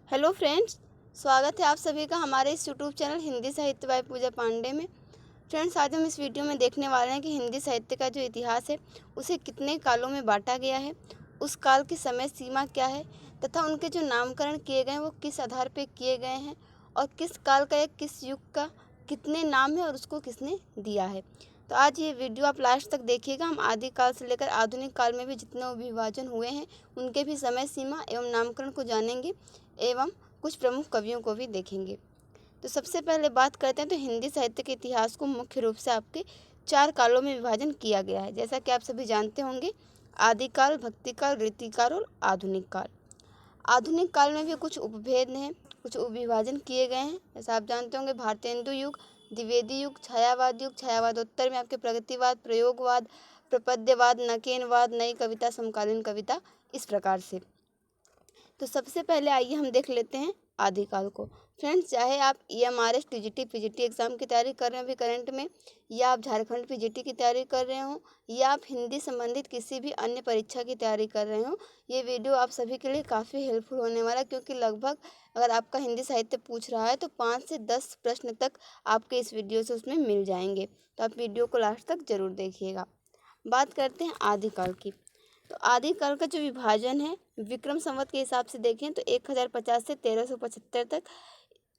Hello friends, स्वागत है आप सभी का हमारे इस यूट्यूब चैनल हिंदी साहित्य बाय पूजा पांडे में। फ्रेंड्स, आज हम इस वीडियो में देखने वाले हैं कि हिंदी साहित्य का जो इतिहास है उसे कितने कालों में बांटा गया है, उस काल की समय सीमा क्या है तथा उनके जो नामकरण किए गए हैं वो किस आधार पर किए गए हैं और किस काल का या किस युग का कितने नाम है और उसको किसने दिया है। तो आज ये वीडियो आप लास्ट तक देखिएगा। हम आदिकाल से लेकर आधुनिक काल में भी जितने विभाजन हुए हैं उनके भी समय सीमा एवं नामकरण को जानेंगे एवं कुछ प्रमुख कवियों को भी देखेंगे। तो सबसे पहले बात करते हैं तो हिंदी साहित्य के इतिहास को मुख्य रूप से आपके 4 कालों में विभाजन किया गया है। जैसा कि आप सभी जानते होंगे, आदिकाल, भक्तिकाल, रीतिकाल और आधुनिक काल। आधुनिक काल में भी कुछ उपभेद हैं, कुछ उपविभाजन किए गए हैं। जैसा आप जानते होंगे, भारतेंदु युग, द्विवेदी युग, छायावाद युग, छायावादोत्तर में आपके प्रगतिवाद, प्रयोगवाद, प्रपद्यवाद, नकेनवाद, नई कविता, समकालीन कविता, इस प्रकार से। तो सबसे पहले आइए हम देख लेते हैं आदिकाल को। फ्रेंड्स, चाहे आप EMRS TGT PGT एग्ज़ाम की तैयारी कर रहे हो अभी करंट में, या आप झारखंड PGT की तैयारी कर रहे हो, या आप हिंदी संबंधित किसी भी अन्य परीक्षा की तैयारी कर रहे हो, ये वीडियो आप सभी के लिए काफ़ी हेल्पफुल होने वाला है। क्योंकि लगभग अगर आपका हिंदी साहित्य पूछ रहा है तो 5 से 10 प्रश्न तक आपके इस वीडियो से उसमें मिल जाएंगे। तो आप वीडियो को लास्ट तक ज़रूर देखिएगा। बात करते हैं आदिकाल की। तो आदिकाल का जो विभाजन है विक्रम संवत के हिसाब से देखें तो 1050 से 1375 तक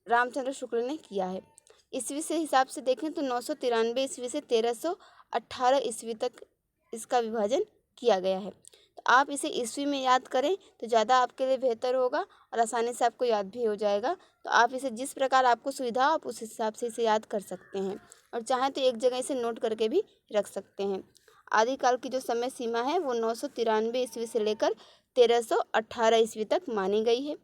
रामचंद्र शुक्ल ने किया है। ईस्वी से हिसाब से देखें तो 993 ईस्वी से 1318 ईस्वी तक इसका विभाजन किया गया है। तो आप इसे ईस्वी में याद करें तो ज़्यादा आपके लिए बेहतर होगा और आसानी से आपको याद भी हो जाएगा। तो आप इसे जिस प्रकार आपको सुविधा आप उस हिसाब से इसे याद कर सकते हैं और चाहें तो एक जगह इसे नोट करके भी रख सकते हैं। आदिकाल की जो समय सीमा है वो 993 ईस्वी से लेकर 1318 ईस्वी तक मानी गई है।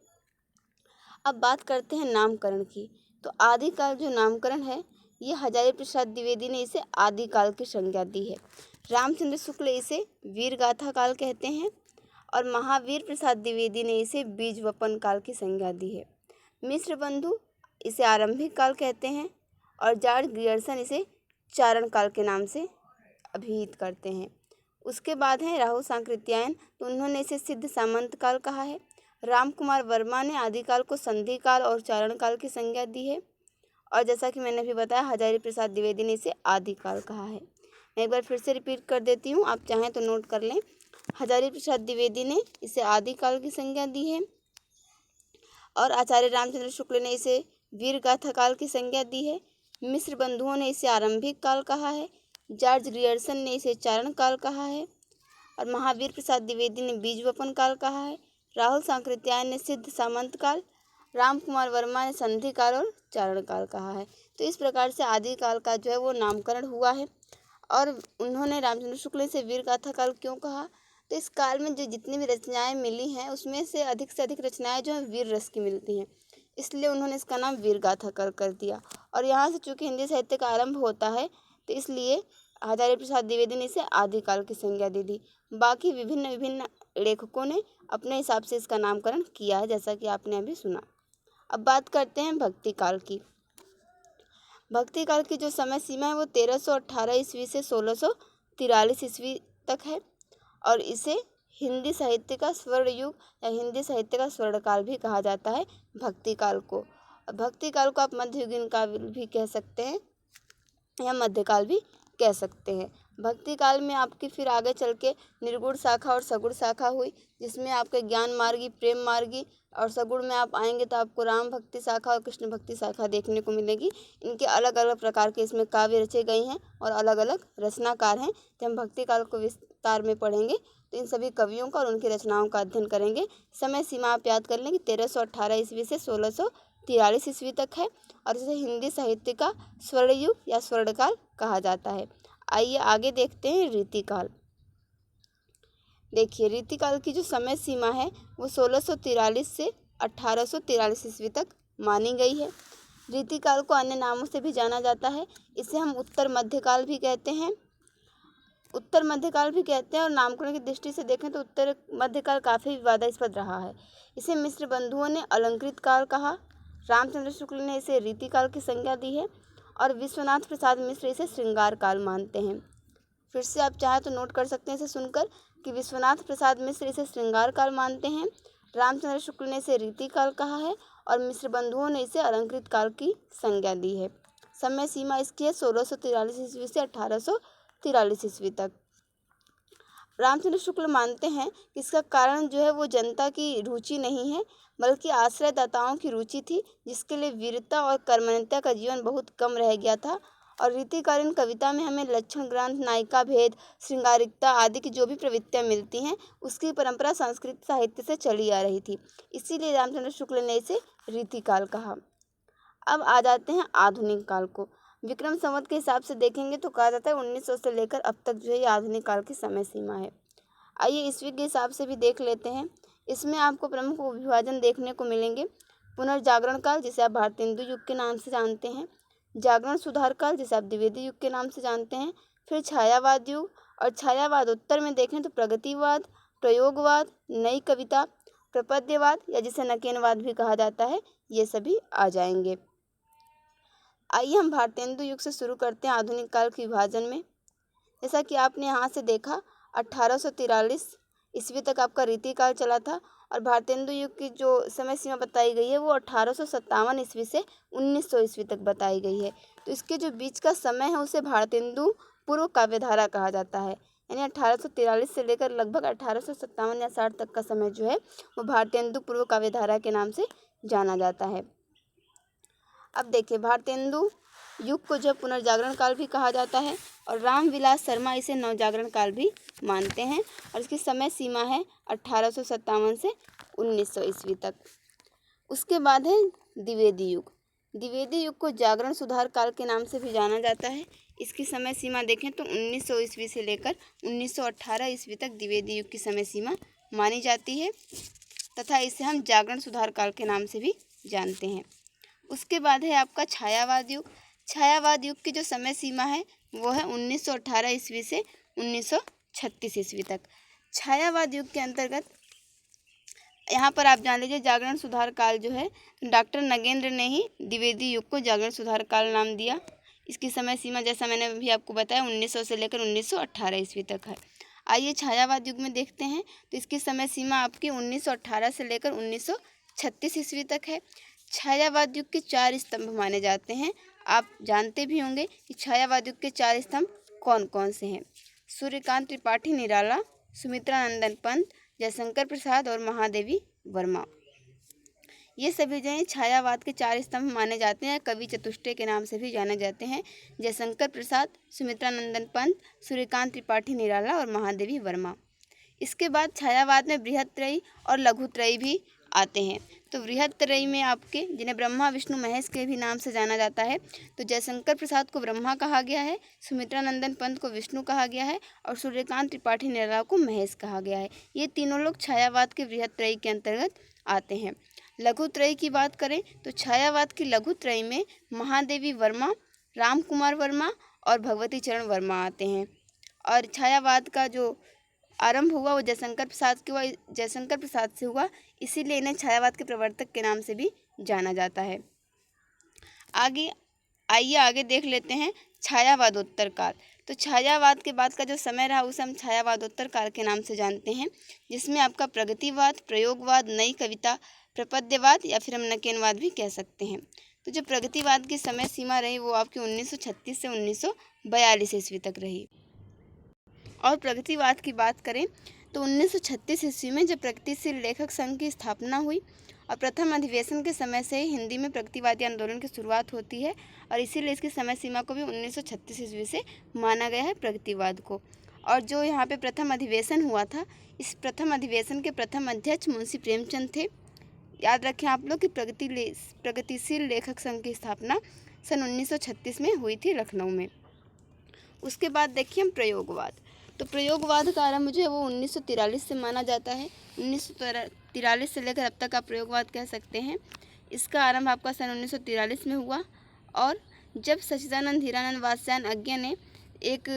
अब बात करते हैं नामकरण की। तो आदिकाल जो नामकरण है ये हजारी प्रसाद द्विवेदी ने इसे आदिकाल की संज्ञा दी है। रामचंद्र शुक्ल इसे वीरगाथा काल कहते हैं और महावीर प्रसाद द्विवेदी ने इसे बीजवपन काल की संज्ञा दी है। मिश्र बंधु इसे आरंभिक काल कहते हैं और जॉर्ज ग्रियर्सन इसे चारण काल के नाम से अभिहित करते हैं। उसके बाद है राहु सांकृत्यायन, तो उन्होंने इसे सिद्ध सामंत काल कहा है। राम कुमार वर्मा ने आदिकाल को संधि काल और चारण काल की संज्ञा दी है और जैसा कि मैंने अभी बताया हजारी प्रसाद द्विवेदी ने इसे आदिकाल कहा है। मैं एक बार फिर से रिपीट कर देती हूँ, आप चाहें तो नोट कर लें। हजारी प्रसाद द्विवेदी ने इसे आदिकाल की संज्ञा दी है और आचार्य रामचंद्र शुक्ल ने इसे वीरगाथा काल की संज्ञा दी है। मिश्र बंधुओं ने इसे आरंभिक काल कहा है। जॉर्ज ग्रियर्सन ने इसे चारण काल कहा है और महावीर प्रसाद द्विवेदी ने बीजवपन काल कहा है। राहुल सांकृत्यायन ने सिद्ध सामंत काल, राम कुमार वर्मा ने संधि काल और चारण काल कहा है। तो इस प्रकार से आदिकाल का जो है वो नामकरण हुआ है। और उन्होंने रामचंद्र शुक्ल से वीरगाथा काल क्यों कहा, तो इस काल में जो जितनी भी रचनाएं मिली हैं उसमें से अधिक रचनाएं जो हैं वीर रस की मिलती हैं, इसलिए उन्होंने इसका नाम वीरगाथा काल कर दिया। और यहाँ से चूँकि हिंदी साहित्य का आरंभ होता है तो इसलिए हजारी प्रसाद द्विवेदी ने इसे आदिकाल की संज्ञा दे दी। बाकी विभिन्न लेखकों ने अपने हिसाब से इसका नामकरण किया है, जैसा कि आपने अभी सुना। अब बात करते हैं भक्ति काल की। भक्ति काल की जो समय सीमा है वो 1318 ईस्वी से 1643 ईस्वी तक है और इसे हिंदी साहित्य का स्वर्ण युग या हिंदी साहित्य का स्वर्ण काल भी कहा जाता है भक्ति काल को। भक्ति काल को आप मध्ययुगीन काल भी कह सकते हैं या मध्यकाल भी कह सकते हैं। भक्ति काल में आपकी फिर आगे चल के निर्गुण शाखा और सगुण शाखा हुई, जिसमें आपके ज्ञान मार्गी, प्रेम मार्गी और सगुण में आप आएंगे तो आपको राम भक्ति शाखा और कृष्ण भक्ति शाखा देखने को मिलेगी। इनके अलग अलग प्रकार के इसमें काव्य रचे गए हैं और अलग अलग रचनाकार हैं। जब हम भक्ति काल को विस्तार में पढ़ेंगे तो इन सभी कवियों का और उनकी रचनाओं का अध्ययन करेंगे। समय सीमा आप याद कर लें कि 1318 ईस्वी से 1643 ईस्वी तक है और इसे हिंदी साहित्य का स्वर्ण युग या स्वर्णकाल कहा जाता है। आइए आगे देखते हैं रीतिकाल। देखिए, रीतिकाल की जो समय सीमा है वो 1643 से 1843 ईस्वी तक मानी गई है। रीतिकाल को अन्य नामों से भी जाना जाता है। इसे हम उत्तर मध्यकाल भी कहते हैं और नामकरण की दृष्टि से देखें तो उत्तर मध्यकाल काफ़ी विवादास्पद रहा है। इसे मिश्र बंधुओं ने अलंकृत काल कहा, रामचंद्र शुक्ल ने इसे रीतिकाल की संज्ञा दी है और विश्वनाथ प्रसाद मिश्र इसे श्रृंगार काल मानते हैं। फिर से आप चाहें तो नोट कर सकते हैं इसे सुनकर कि विश्वनाथ प्रसाद मिश्र इसे श्रृंगार काल मानते हैं, रामचंद्र शुक्ल ने इसे रीतिकाल कहा है और मिश्र बंधुओं ने इसे अलंकृत काल की संज्ञा दी है। समय सीमा इसकी है 1643 ईस्वी से 1843 ईस्वी तक। रामचंद्र शुक्ल मानते हैं कि इसका कारण जो है वो जनता की रुचि नहीं है, बल्कि आश्रयदाताओं की रुचि थी, जिसके लिए वीरता और कर्मण्यता का जीवन बहुत कम रह गया था। और रीतिकालीन कविता में हमें लक्षण ग्रंथ, नायिका भेद, श्रृंगारिकता आदि की जो भी प्रवृत्तियाँ मिलती हैं, उसकी परंपरा संस्कृत साहित्य से चली आ रही थी। इसीलिए रामचंद्र शुक्ल ने इसे रीतिकाल कहा। अब आ जाते हैं आधुनिक काल को। विक्रम संवत के हिसाब से देखेंगे तो कहा जाता है 1900 से लेकर अब तक जो है ये आधुनिक काल की समय सीमा है। आइए ईस्वी के हिसाब से भी देख लेते हैं। इसमें आपको प्रमुख विभाजन देखने को मिलेंगे। पुनर्जागरण काल, जिसे आप भारतेंदु युग के नाम से जानते हैं। जागरण सुधार काल, जिसे आप द्विवेदी युग के नाम से जानते हैं। फिर छायावाद युग, और छायावाद उत्तर में देखें तो प्रगतिवाद, प्रयोगवाद, नई कविता, प्रपद्यवाद या जिसे नकेनवाद भी कहा जाता है, ये सभी आ जाएंगे। आइए हम भारतेंदु युग से शुरू करते हैं आधुनिक काल के विभाजन में। जैसा कि आपने यहाँ से देखा 1843 ईस्वी तक आपका रीतिकाल चला था, और भारतेंदु युग की जो समय सीमा बताई गई है वो 1857 ईस्वी से 1900 ईस्वी तक बताई गई है। तो इसके जो बीच का समय है उसे भारतेंदु पूर्व काव्यधारा कहा जाता है। यानी 1843 से लेकर लगभग 1857 या 60 तक का समय जो है वो भारतेंदु पूर्व काव्यधारा के नाम से जाना जाता है। अब देखिए, भारतेंदु युग को जो पुनर्जागरण काल भी कहा जाता है, और रामविलास शर्मा इसे नवजागरण काल भी मानते हैं, और इसकी समय सीमा है 1857 से 1900 ईस्वी तक। उसके बाद है द्विवेदी युग। द्विवेदी युग को जागरण सुधार काल के नाम से भी जाना जाता है। इसकी समय सीमा देखें तो 1900 ईस्वी से लेकर 1918 ईस्वी तक द्विवेदी युग की समय सीमा मानी जाती है, तथा इसे हम जागरण सुधार काल के नाम से भी जानते हैं। उसके बाद है आपका छायावाद युग। छायावाद युग की जो समय सीमा है वो है 1918 ईस्वी से 1936 ईस्वी तक। छायावाद युग के अंतर्गत यहाँ पर आप जान लीजिए जागरण सुधार काल जो है डॉक्टर नगेंद्र ने ही द्विवेदी युग को जागरण सुधार काल नाम दिया। इसकी समय सीमा जैसा मैंने अभी आपको बताया 1900 से लेकर 1918 ईस्वी तक है। आइए छायावाद युग में देखते हैं, तो इसकी समय सीमा आपकी 1918 से लेकर 1936 ईस्वी तक है। छायावाद युग के 4 स्तंभ माने जाते हैं। आप जानते भी होंगे कि छायावाद युग के 4 स्तंभ कौन कौन से हैं। सूर्यकांत त्रिपाठी निराला, सुमित्रा नंदन पंत, जयशंकर प्रसाद और महादेवी वर्मा, ये सभी जो हैं छायावाद के 4 स्तंभ माने जाते हैं। कवि चतुष्टय के नाम से भी जाने जाते हैं। जयशंकर प्रसाद, सुमित्रा नंदन पंत, सूर्यकांत त्रिपाठी निराला और महादेवी वर्मा। इसके बाद छायावाद में बृहत्त्रयी और लघुत्रयी भी आते हैं। तो बृहत्त्रयी में आपके जिन्हें ब्रह्मा विष्णु महेश के भी नाम से जाना जाता है, तो जयशंकर प्रसाद को ब्रह्मा कहा गया है, सुमित्रा नंदन पंत को विष्णु कहा गया है और सूर्यकांत त्रिपाठी निराला को महेश कहा गया है। ये तीनों लोग छायावाद के बृहत्त्रयी के अंतर्गत आते हैं। लघुत्रयी की बात करें तो छायावाद की लघुत्रयी में महादेवी वर्मा, राम कुमार वर्मा और भगवती चरण वर्मा आते हैं। और छायावाद का जो आरंभ हुआ वो जयशंकर प्रसाद से हुआ, इसीलिए इन्हें छायावाद के प्रवर्तक के नाम से भी जाना जाता है। आइए देख लेते हैं छायावादोत्तर काल। तो छायावाद के बाद का जो समय रहा उसे हम छायावादोत्तर काल के नाम से जानते हैं, जिसमें आपका प्रगतिवाद, प्रयोगवाद, नई कविता, प्रपद्यवाद या फिर हम नकेनवाद भी कह सकते हैं। तो जो प्रगतिवाद की समय सीमा रही वो आपकी 1936 से 1942 ईस्वी तक रही। और प्रगतिवाद की बात करें तो 1936 ईस्वी में जब प्रगतिशील लेखक संघ की स्थापना हुई और प्रथम अधिवेशन के समय से ही हिंदी में प्रगतिवादी आंदोलन की शुरुआत होती है, और इसीलिए इसकी समय सीमा को भी 1936 ईस्वी से माना गया है प्रगतिवाद को। और जो यहाँ पे प्रथम अधिवेशन हुआ था, इस प्रथम अधिवेशन के प्रथम अध्यक्ष मुंशी प्रेमचंद थे। याद रखें आप लोग कि प्रगतिशील लेखक संघ की स्थापना सन 1936 में हुई थी लखनऊ में। उसके बाद देखिए हम प्रयोगवाद। तो प्रयोगवाद का आरंभ जो है वो 1943 से माना जाता है। 1943 से लेकर अब तक आप प्रयोगवाद कह सकते हैं। इसका आरंभ आपका सन 1943 में हुआ, और जब सच्चिदानंद हीरानंद वात्स्यायन अज्ञ ने एक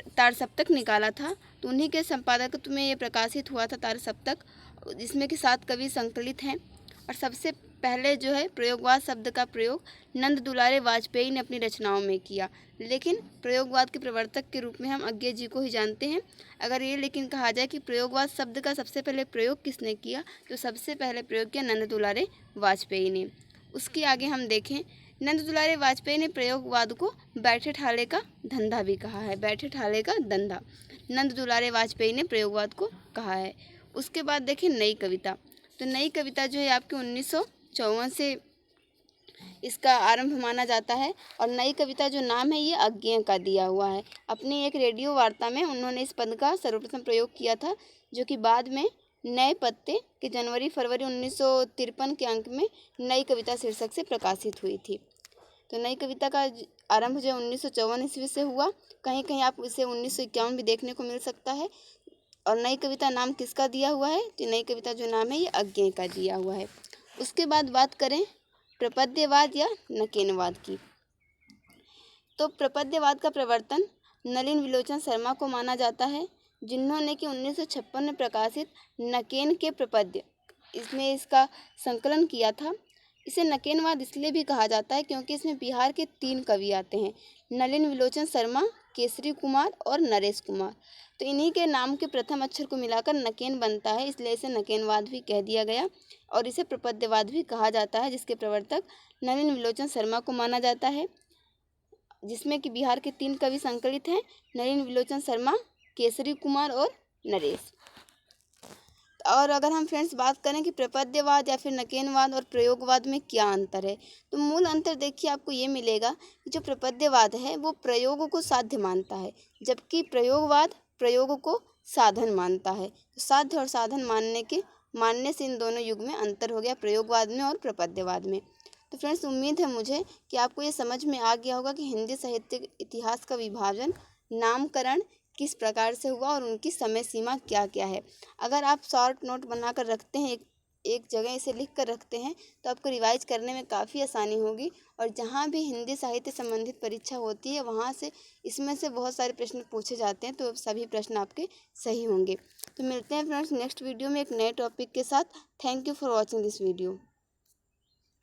तारसप्तक निकाला था, तो उन्हीं के संपादकत्व में ये प्रकाशित हुआ था तारसप्तक, जिसमें कि 7 कवि संकलित हैं। और सबसे पहले जो है प्रयोगवाद शब्द का प्रयोग नंद दुलारे वाजपेयी ने अपनी रचनाओं में किया, लेकिन प्रयोगवाद के प्रवर्तक के रूप में हम अज्ञे जी को ही जानते हैं। अगर ये लेकिन कहा जाए कि प्रयोगवाद शब्द का सबसे पहले प्रयोग किसने किया, तो सबसे पहले प्रयोग किया नंद दुलारे वाजपेयी ने। उसके आगे हम देखें, नंद दुलारे वाजपेयी ने प्रयोगवाद को बैठे ठाले का धंधा भी कहा है। बैठे ठाले का धंधा नंद दुलारे वाजपेयी ने प्रयोगवाद को कहा है। उसके बाद देखें नई कविता। तो नई कविता जो है आपके 1954 से इसका आरंभ माना जाता है। और नई कविता जो नाम है ये अज्ञे का दिया हुआ है। अपनी एक रेडियो वार्ता में उन्होंने इस पद का सर्वप्रथम प्रयोग किया था, जो कि बाद में नए पत्ते के जनवरी-फरवरी 1953 के अंक में नई कविता शीर्षक से प्रकाशित हुई थी। तो नई कविता का आरंभ जो 1954 ईस्वी से हुआ। कहीं कहीं आप इसे 1951 भी देखने को मिल सकता है। और नई कविता नाम किसका दिया हुआ है, तो नई कविता जो नाम है ये अज्ञे का दिया हुआ है। उसके बाद बात करें प्रपद्यवाद या नकेनवाद की। तो प्रपद्यवाद का प्रवर्तन नलिन विलोचन शर्मा को माना जाता है, जिन्होंने कि 1956 में प्रकाशित नकेन के प्रपद्य इसमें इसका संकलन किया था। इसे नकेनवाद इसलिए भी कहा जाता है क्योंकि इसमें बिहार के 3 कवि आते हैं, नलिन विलोचन शर्मा, केसरी कुमार और नरेश कुमार। तो इन्हीं के नाम के प्रथम अक्षर को मिलाकर नकेन बनता है, इसलिए इसे नकेनवाद भी कह दिया गया। और इसे प्रपद्यवाद भी कहा जाता है, जिसके प्रवर्तक नलिन विलोचन शर्मा को माना जाता है, जिसमें कि बिहार के 3 कवि संकलित हैं, नलिन विलोचन शर्मा, केसरी कुमार और नरेश। और अगर हम फ्रेंड्स बात करें कि प्रपद्यवाद या फिर नकेनवाद और प्रयोगवाद में क्या अंतर है, तो मूल अंतर देखिए आपको ये मिलेगा कि जो प्रपद्यवाद है वो प्रयोग को साध्य मानता है, जबकि प्रयोगवाद प्रयोग को साधन मानता है। तो साध्य और साधन मानने से इन दोनों युग में अंतर हो गया, प्रयोगवाद में और प्रपद्यवाद में। तो फ्रेंड्स उम्मीद है मुझे कि आपको ये समझ में आ गया होगा कि हिंदी साहित्य इतिहास का विभाजन, नामकरण किस प्रकार से हुआ और उनकी समय सीमा क्या क्या है। अगर आप शॉर्ट नोट बनाकर रखते हैं, एक जगह इसे लिख कर रखते हैं, तो आपको रिवाइज करने में काफ़ी आसानी होगी। और जहाँ भी हिंदी साहित्य संबंधित परीक्षा होती है वहाँ से इसमें से बहुत सारे प्रश्न पूछे जाते हैं, तो सभी प्रश्न आपके सही होंगे। तो मिलते हैं फ्रेंड्स नेक्स्ट वीडियो में एक नए टॉपिक के साथ। Thank you for watching this video.